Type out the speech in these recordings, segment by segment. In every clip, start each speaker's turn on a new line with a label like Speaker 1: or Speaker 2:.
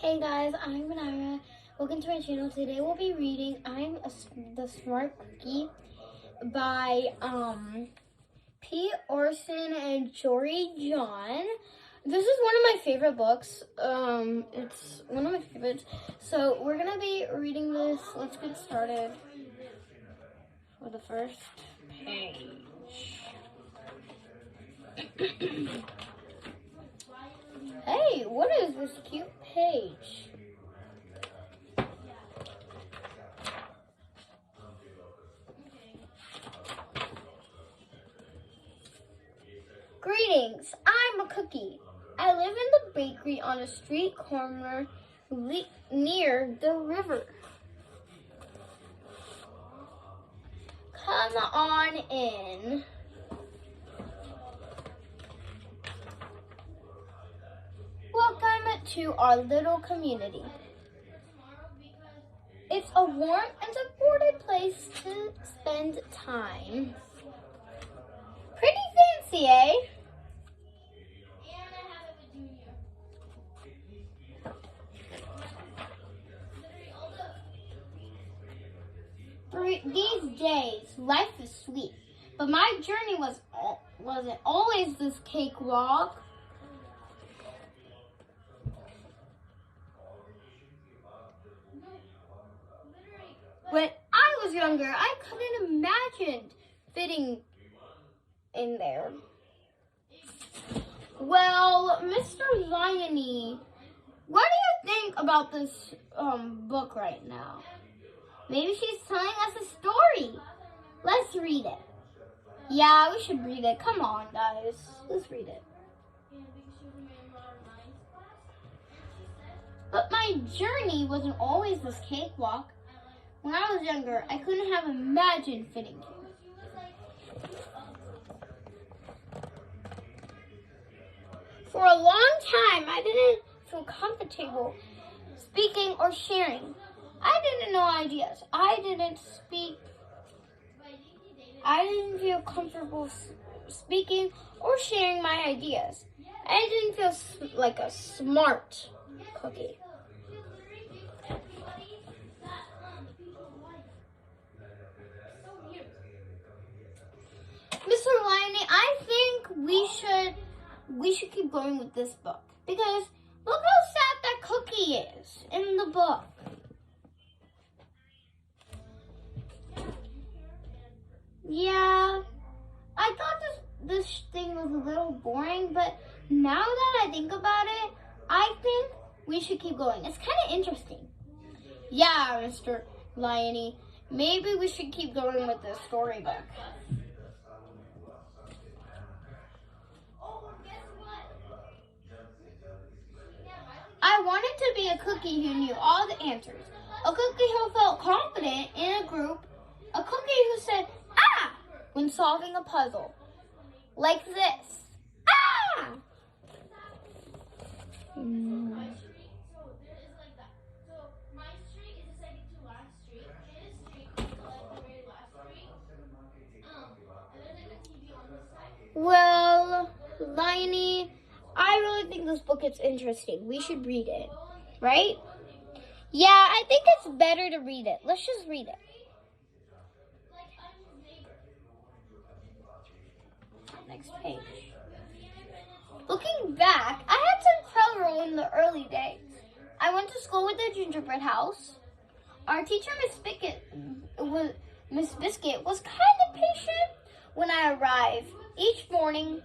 Speaker 1: Hey guys, I'm Benara. Welcome to my channel. Today we'll be reading The Smart Cookie by Pete Orson and Jory John. This is one of my favorite books. It's one of my favorites. So we're gonna be reading this. Let's get started with the first page. Hey, what is this cute page? Greetings, I'm a cookie. I live in the bakery on a street corner near the river. Come on in. Welcome to our little community. It's a warm and supported place to spend time. Pretty fancy, eh? These days, life is sweet, but my journey wasn't always this cakewalk. When I was younger, I couldn't imagine fitting in there. Well, Mr. Liony, what do you think about this book right now? Maybe she's telling us a story. Let's read it. Yeah, we should read it. Come on, guys. Let's read it. But my journey wasn't always this cakewalk. When I was younger, I couldn't have imagined fitting here. For a long time, I didn't feel comfortable speaking or sharing. I didn't know ideas. I didn't feel comfortable speaking or sharing my ideas. I didn't feel like a smart cookie. Mr. Liony, I think we should keep going with this book because look how sad that cookie is in the book. Yeah, I thought this thing was a little boring, but now that I think about it, I think we should keep going. It's kind of interesting. Yeah, Mr. Liony, maybe we should keep going with this storybook. I wanted to be a cookie who knew all the answers, a cookie who felt confident in a group, a cookie who said, ah, when solving a puzzle. Like this. Ah! Well, Liony, I really think this book is interesting. We should read it, right? Yeah, I think it's better to read it. Let's just read it. Next page. Looking back, I had some trouble in the early days. I went to school with the gingerbread house. Our teacher, Miss Biscuit, was kind of patient when I arrived. Each morning,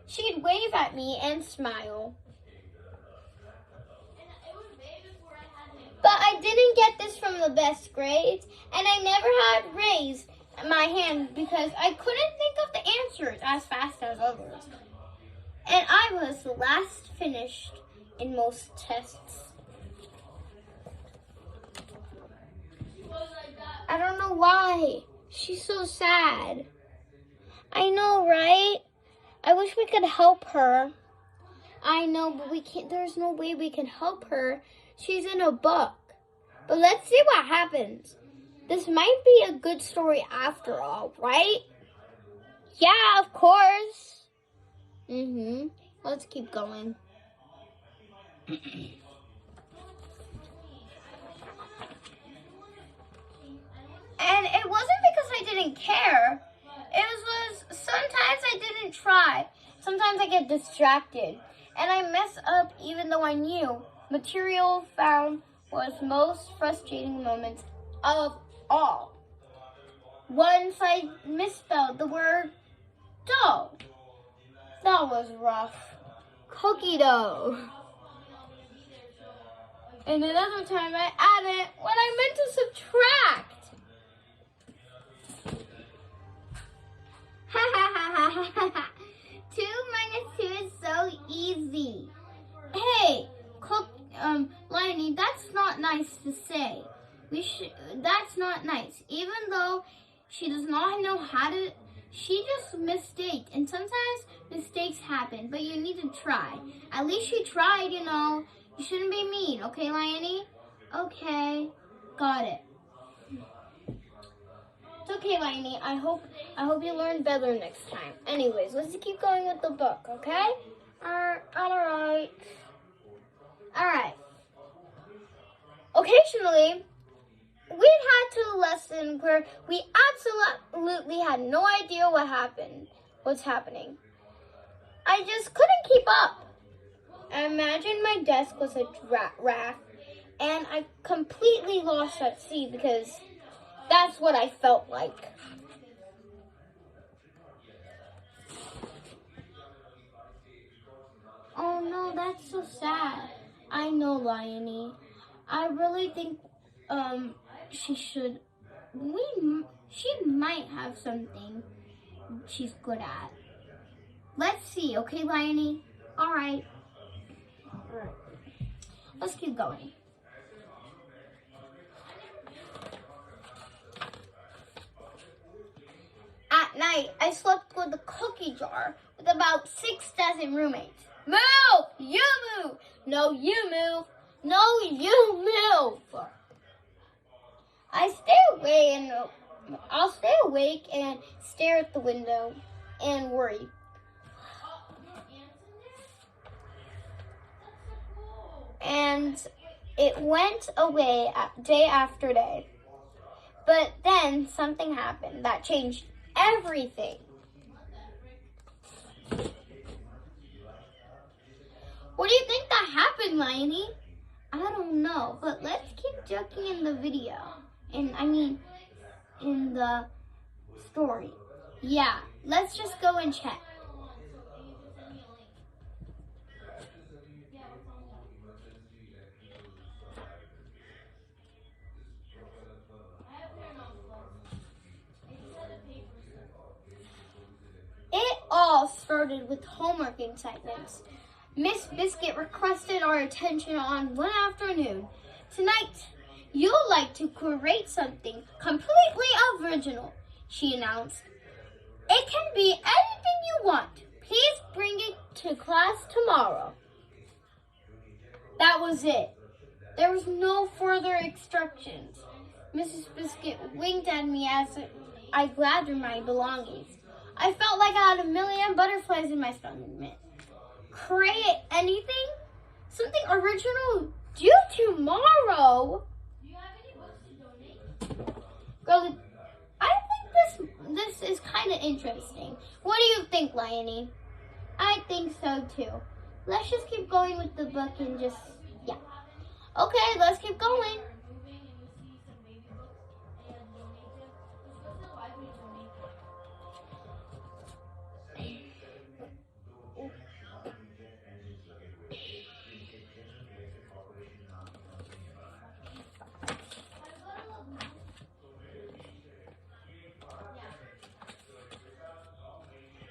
Speaker 1: she'd wave at me and smile. But I didn't get this from the best grades, and I never had raised my hand because I couldn't think of the answers as fast as others. And I was the last finished in most tests. I don't know why. She's so sad. I know, right? I wish we could help her. I know, but we can't. There's no way we can help her. She's in a book. But let's see what happens. This might be a good story after all, right? Yeah, of course. Let's keep going. get distracted, and I mess up even though I knew. Material found was most frustrating moments of all. Once I misspelled the word dough. That was rough. Cookie dough. And another time I added what I meant to subtract. Ha ha ha ha ha ha. 2 minus 2 is so easy. Hey, Lionel, that's not nice to say. That's not nice. Even though she does not know how to, she just mistaked. And sometimes mistakes happen, but you need to try. At least she tried, you know. You shouldn't be mean, okay, Lionel? Okay, got it. It's okay, Lionel. I hope you learn better next time. Anyways, let's keep going with the book, okay? Alright. Occasionally, we'd had a lesson where we absolutely had no idea what's happening. I just couldn't keep up. I imagined my desk was a raft, and I completely lost at sea because that's what I felt like. Oh no, that's so sad. I know, Lionel. I really think she might have something she's good at. Let's see, okay, Lionel? Alright. Let's keep going. At night, I slept with a cookie jar with about 6 dozen roommates. Move! You move! No, you move! No, you move! I'll stay awake and stare at the window and worry. And it went away day after day. But then something happened that changed everything. What do you think that happened, Lionel? I don't know, but let's keep joking in the video. In the story. Yeah, let's just go and check. It all started with homework assignments. Miss Biscuit requested our attention on one afternoon. Tonight, you'll like to create something completely original, she announced. It can be anything you want. Please bring it to class tomorrow. That was it. There was no further instructions. Mrs. Biscuit winked at me as I gathered my belongings. I felt like I had a million butterflies in my stomach. Create anything? Something original due tomorrow? Do you have any books to donate? Girl, I think this is kind of interesting. What do you think, Lionel? I think so too. Let's just keep going with the book and yeah. Okay, let's keep going.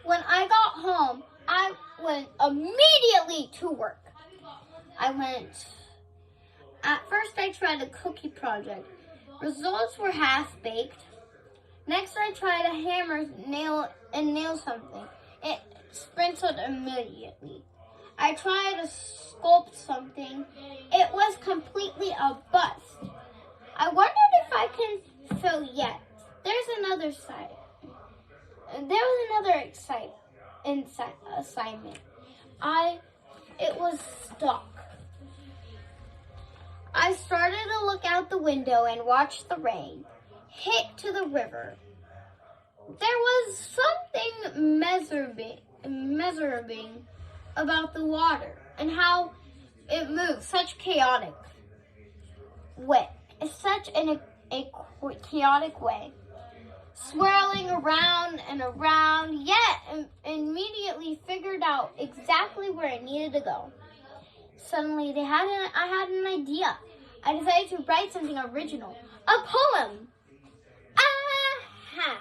Speaker 1: When I got home, I went immediately to work. At first I tried a cookie project. Results were half-baked. Next I tried a hammer, nail something. It splintered immediately. I tried to sculpt something. It was completely a bust. I wondered if I can fill yet. There's another side. There was another assignment. It was stuck. I started to look out the window and watch the rain hit to the river. There was something measuring about the water and how it moves such chaotic way. It's such a chaotic way, swirling around and around, yet immediately figured out exactly where it needed to go. Suddenly, I had an idea. I decided to write something original, a poem. Aha!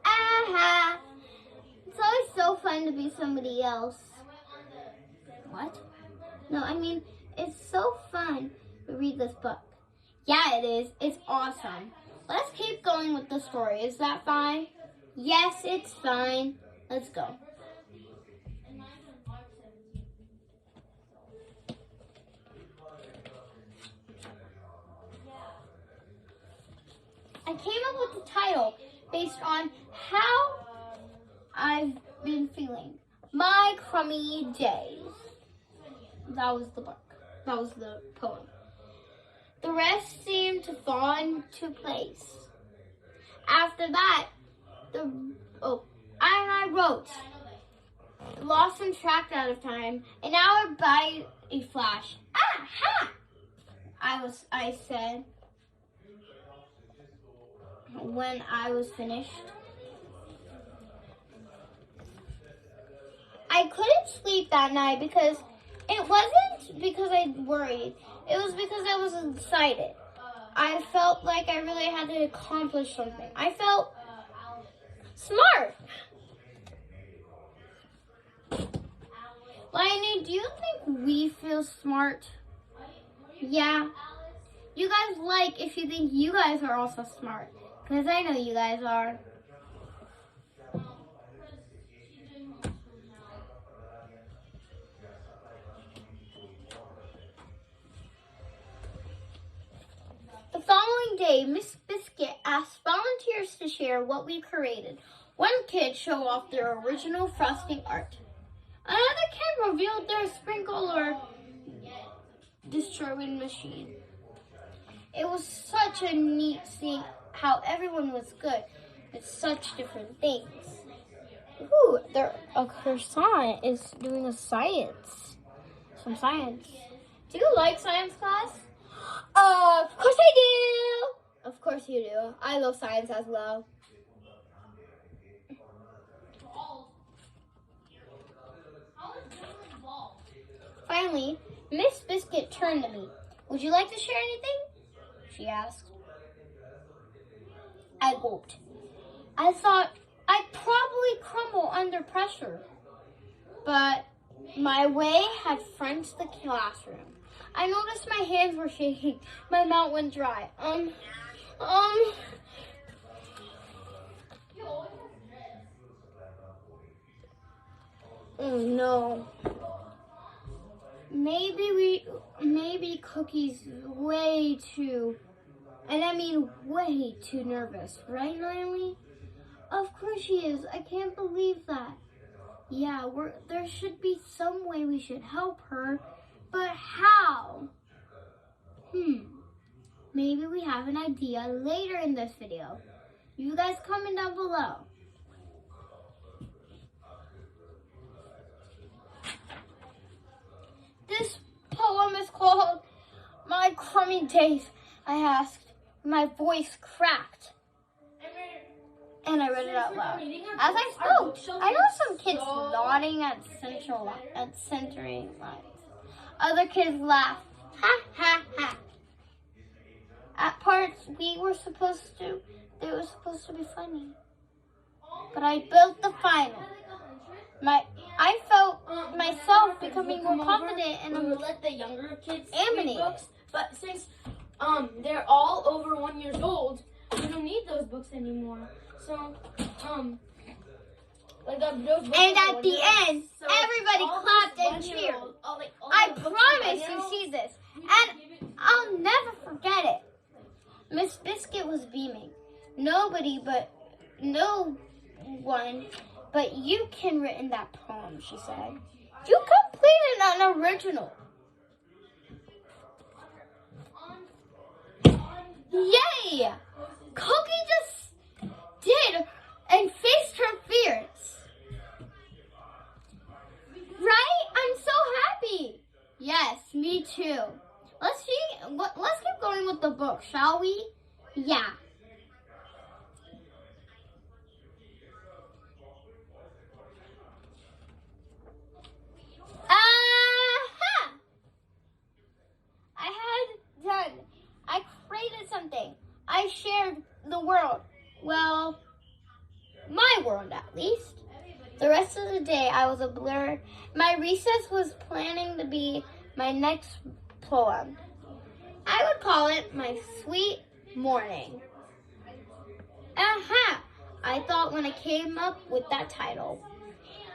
Speaker 1: Aha! It's always so fun to be somebody else. What? No, I mean, it's so fun to read this book. Yeah, it is. It's awesome. Let's keep going with the story. Is that fine? Yes, it's fine. Let's go. I came up with the title based on how I've been feeling. My crummy days. That was the book. That was the poem. The rest seemed to fall into place. After that, I wrote, lost and tracked out of time, an hour by a flash. Aha! I said when I was finished. I couldn't sleep that night because it wasn't because I worried. It was because I was excited. I felt like I really had to accomplish something. I felt smart. Lainey, do you think we feel smart? Yeah. You guys like if you think you guys are also smart. Because I know you guys are. The following day, Miss Biscuit asked volunteers to share what we created. One kid showed off their original frosting art. Another kid revealed their sprinkler disturbing machine. It was such a neat seeing how everyone was good at such different things. Ooh, their croissant is doing some science. Do you like science class? Of course I do. Of course you do. I love science as well. Finally, Miss Biscuit turned to me. Would you like to share anything? She asked. I gulped. I thought I'd probably crumble under pressure. But my way had fronched the classroom. I noticed my hands were shaking. My mouth went dry. Oh no. Maybe Cookie's way too nervous, right, Riley? Of course she is. I can't believe that. Yeah, there should be some way we should help her, but how? Maybe we have an idea later in this video. You guys comment down below. This poem is called My Crummy Days, I asked. My voice cracked. And I read it out loud. As I spoke, I noticed some kids nodding at centering lines. Other kids laughed. Ha, ha, ha. At parts, they were supposed to be funny. But I built the final. I felt myself becoming more confident and
Speaker 2: we would let the younger kids
Speaker 1: animated.
Speaker 2: read books, but since they're all over 1 year old, we don't need those books anymore. So those books
Speaker 1: and
Speaker 2: are
Speaker 1: at the end,
Speaker 2: so
Speaker 1: everybody clapped and cheered. I promise you see this, and I'll never forget it. Miss Biscuit was beaming. No one but you can written that poem, she said. You completed an original. Yay! Cookie did and faced her fears. Right? I'm so happy. Yes, me too. Let's keep going with the book, shall we? Yeah. Aha! I created something. I shared the world. Well, my world at least. The rest of the day I was a blur. My recess was planning to be my next poem. I would call it My Sweet Morning. Aha! I thought when I came up with that title.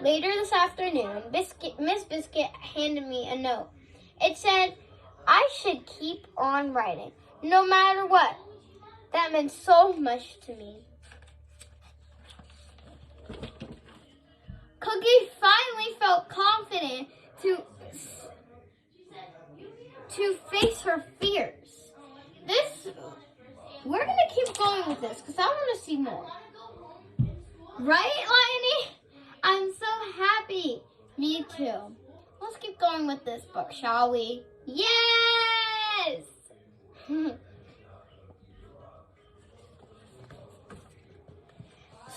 Speaker 1: Later this afternoon, Miss Biscuit handed me a note. It said, I should keep on writing, no matter what. That meant so much to me. Cookie finally felt confident to face her fears. We're going to keep going with this because I want to see more. Right, Liony? I'm so happy. Me too. Let's keep going with this book, shall we? Yes! School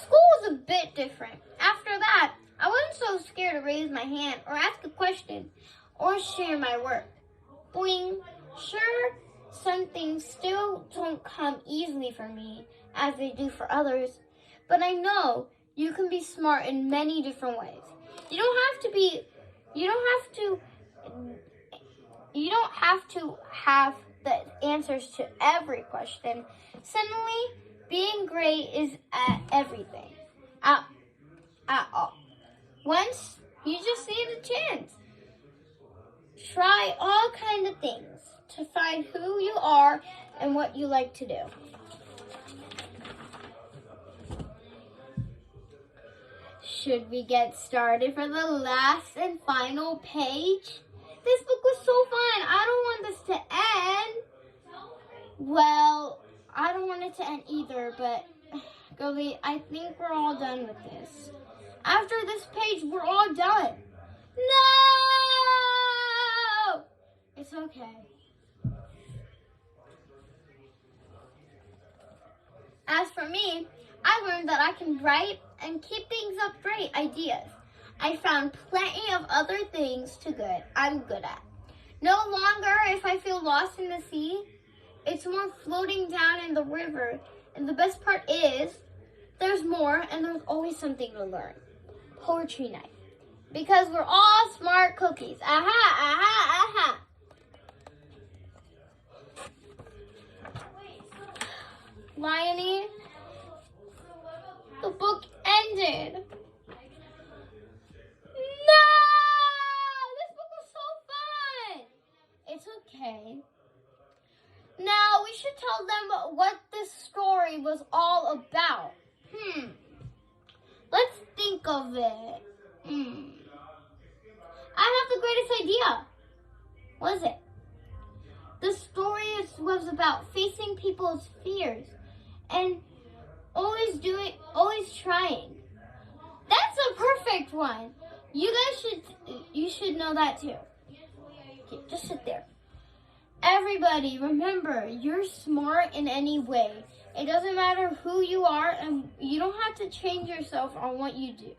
Speaker 1: was a bit different. After that, I wasn't so scared to raise my hand or ask a question or share my work. Boing. Sure, some things still don't come easily for me as they do for others, but I know you can be smart in many different ways. You don't have to have the answers to every question. Suddenly, being great is at everything. At all. Once you just need a chance. Try all kinds of things to find who you are and what you like to do. Should we get started for the last and final page? This book was so fun. I don't want this to end. Well, I don't want it to end either, but Goldie, I think we're all done with this. After this page, we're all done. No! It's okay. As for me, I learned that I can write and keep things up great ideas. I found plenty of other things I'm good at. No longer if I feel lost in the sea, it's more floating down in the river. And the best part is, there's more and there's always something to learn. Poetry night. Because we're all smart cookies. Aha, aha, aha. Liony, the book ended. No! This book was so fun. It's okay. Now we should tell them what this story was all about. Let's think of it. I have the greatest idea. What is it? The story was about facing people's fears and always trying. That's a perfect one. You should know that too. Okay, just sit there. Everybody, remember, you're smart in any way. It doesn't matter who you are, and you don't have to change yourself on what you do.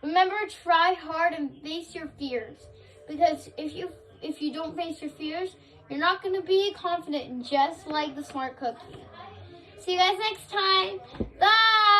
Speaker 1: Remember, try hard and face your fears. Because if you don't face your fears, you're not going to be confident, just like the smart cookie. See you guys next time. Bye!